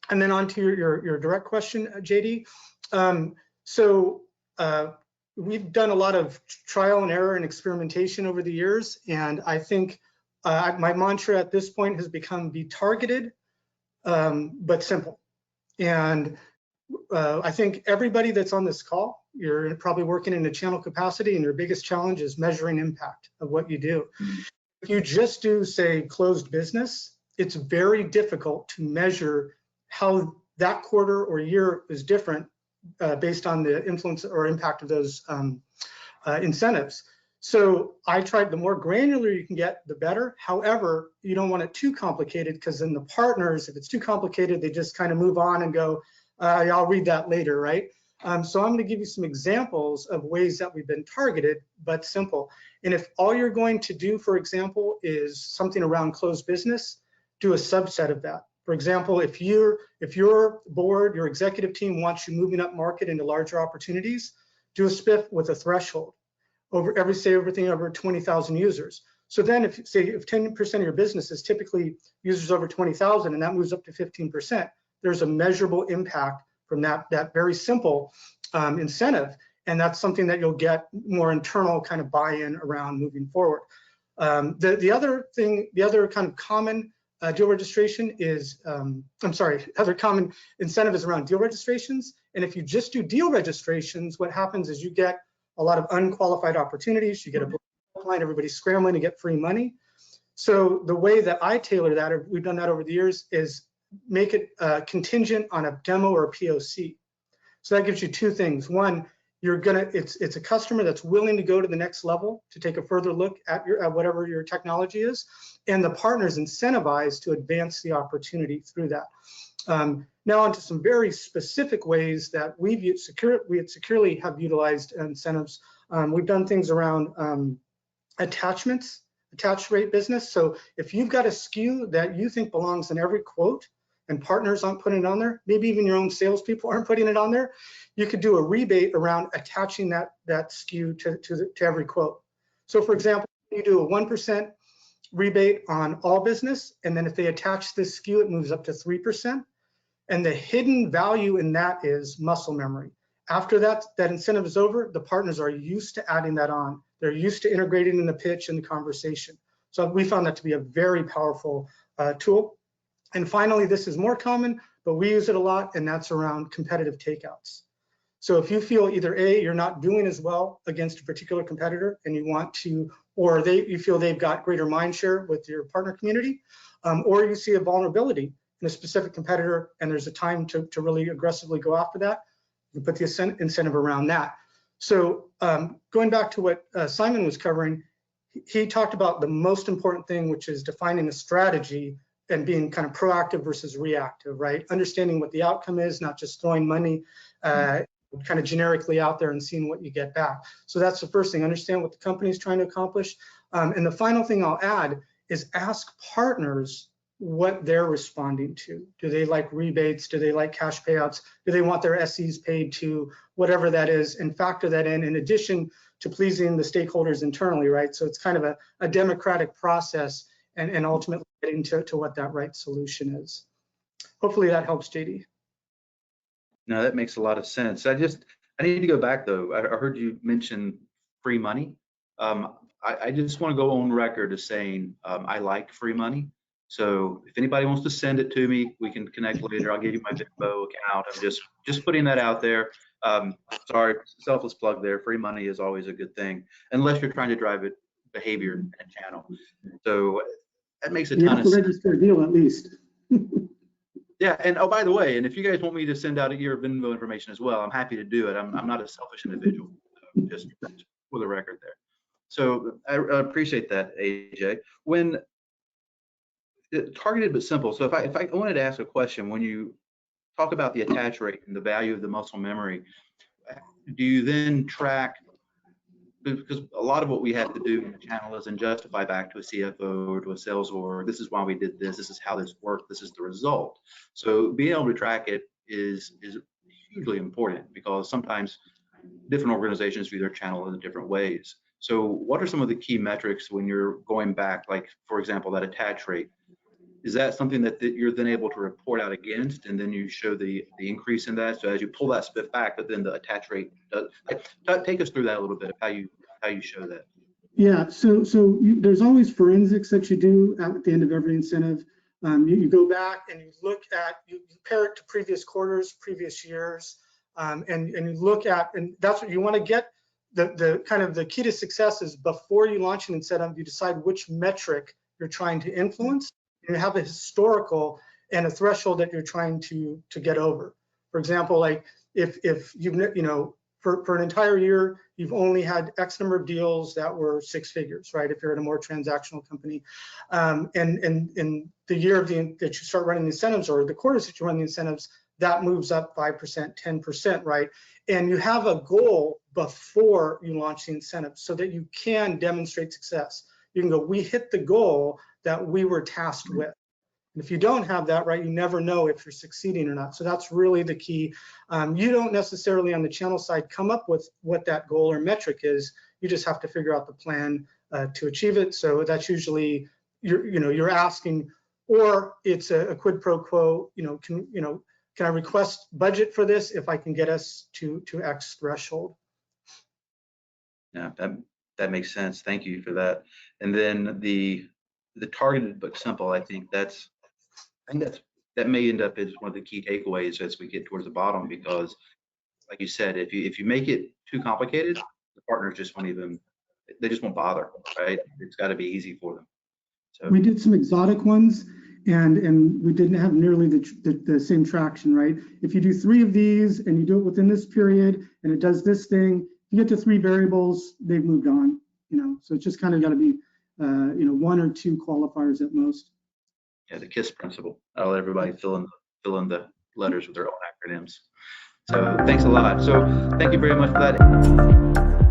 And then on to your direct question, JD. We've done a lot of trial and error and experimentation over the years, and I think my mantra at this point has become be targeted, but simple. And I think everybody that's on this call, you're probably working in a channel capacity, and your biggest challenge is measuring impact of what you do. If you just do, say, closed business, it's very difficult to measure how that quarter or year is different based on the influence or impact of those incentives. So I tried, the more granular you can get, the better. However, you don't want it too complicated, because then the partners, if it's too complicated, they just kind of move on and go, I'll read that later, right? So I'm going to give you some examples of ways that we've been targeted, but simple. And if all you're going to do, for example, is something around closed business, do a subset of that. For example, if your board, your executive team wants you moving up market into larger opportunities, do a spiff with a threshold over everything over 20,000 users. So then if 10% of your business is typically users over 20,000 and that moves up to 15%, there's a measurable impact from that very simple incentive. And that's something that you'll get more internal kind of buy-in around moving forward. The other kind of common deal registration is, other common incentive is around deal registrations. And if you just do deal registrations, what happens is you get a lot of unqualified opportunities. You get a pipeline, everybody's scrambling to get free money. So the way that I tailor that, or we've done that over the years, is make it contingent on a demo or a POC. So that gives you two things. One, it's a customer that's willing to go to the next level to take a further look at whatever your technology is, and the partner's incentivized to advance the opportunity through that. Now onto some very specific ways that we at Securely have utilized incentives. We've done things around attach rate business. So if you've got a SKU that you think belongs in every quote and partners aren't putting it on there, maybe even your own salespeople aren't putting it on there, you could do a rebate around attaching that SKU to every quote. So for example, you do a 1% rebate on all business, and then if they attach this SKU, it moves up to 3%. And the hidden value in that is muscle memory. After that incentive is over, the partners are used to adding that on. They're used to integrating in the pitch and the conversation. So we found that to be a very powerful tool. And finally, this is more common, but we use it a lot, and that's around competitive takeouts. So if you feel either A, you're not doing as well against a particular competitor and you want to, or you feel they've got greater mind share with your partner community, or you see a vulnerability in a specific competitor and there's a time to really aggressively go after that, you put the incentive around that. So going back to what Simon was covering, he talked about the most important thing, which is defining a strategy and being kind of proactive versus reactive, right? Understanding what the outcome is, not just throwing money kind of generically out there and seeing what you get back. So that's the first thing, understand what the company is trying to accomplish. And the final thing I'll add is ask partners what they're responding to. Do they like rebates? Do they like cash payouts? Do they want their SEs paid to whatever that is, and factor that in addition to pleasing the stakeholders internally, right? So it's kind of a democratic process and ultimately getting to what that right solution is. Hopefully that helps, JD. No, that makes a lot of sense. I need to go back though. I heard you mention free money. I just want to go on record as saying I like free money. So if anybody wants to send it to me, we can connect later. I'll give you my Venmo account. I'm just putting that out there. Sorry, selfless plug there. Free money is always a good thing, unless you're trying to drive it behavior and channel. So that makes a ton of sense. You have to register a deal at least. Yeah, and oh, by the way, and if you guys want me to send out your Venmo information as well, I'm happy to do it. I'm not a selfish individual, just for the record there. So I appreciate that, AJ. When targeted but simple. So if I wanted to ask a question, when you talk about the attach rate and the value of the muscle memory, do you then track? Because a lot of what we have to do in the channel is justify back to a CFO or to a sales org. This is why we did this. This is how this worked. This is the result. So being able to track it is hugely important, because sometimes different organizations view their channel in different ways. So what are some of the key metrics when you're going back, like for example, that attach rate? is that something that you're then able to report out against, and then you show the increase in that? So as you pull that spit back, but then the attach rate does, take us through that a little bit of how you show that. Yeah, so there's always forensics that you do at the end of every incentive. You go back and you look at, you compare it to previous quarters, previous years, and you look at, and that's what you want to get. The kind of the key to success is before you launch an incentive, you decide which metric you're trying to influence. You have a historical and a threshold that you're trying to get over. For example, like if you've, for an entire year, you've only had X number of deals that were 6 figures, right? If you're in a more transactional company, and in the year that you start running the incentives, or the quarters that you run the incentives, that moves up 5%, 10%, right? And you have a goal before you launch the incentive so that you can demonstrate success. You can go, we hit the goal that we were tasked with. And if you don't have that, right, you never know if you're succeeding or not. So that's really the key. You don't necessarily on the channel side come up with what that goal or metric is. You just have to figure out the plan to achieve it. So that's usually you're asking, or it's a quid pro quo. Can I request budget for this if I can get us to X threshold? Yeah, that makes sense. Thank you for that. And then the targeted but simple, I think that may end up as one of the key takeaways as we get towards the bottom, because like you said, if you make it too complicated, the partners just won't bother, right? It's got to be easy for them. So we did some exotic ones, and we didn't have nearly the same traction, right? If you do 3 of these and you do it within this period and it does this thing, you get to 3 variables, they've moved on, so it's just kind of got to be 1 or 2 qualifiers at most. Yeah, the KISS principle. I'll let everybody fill in the letters with their own acronyms. So thanks a lot. So thank you very much for that.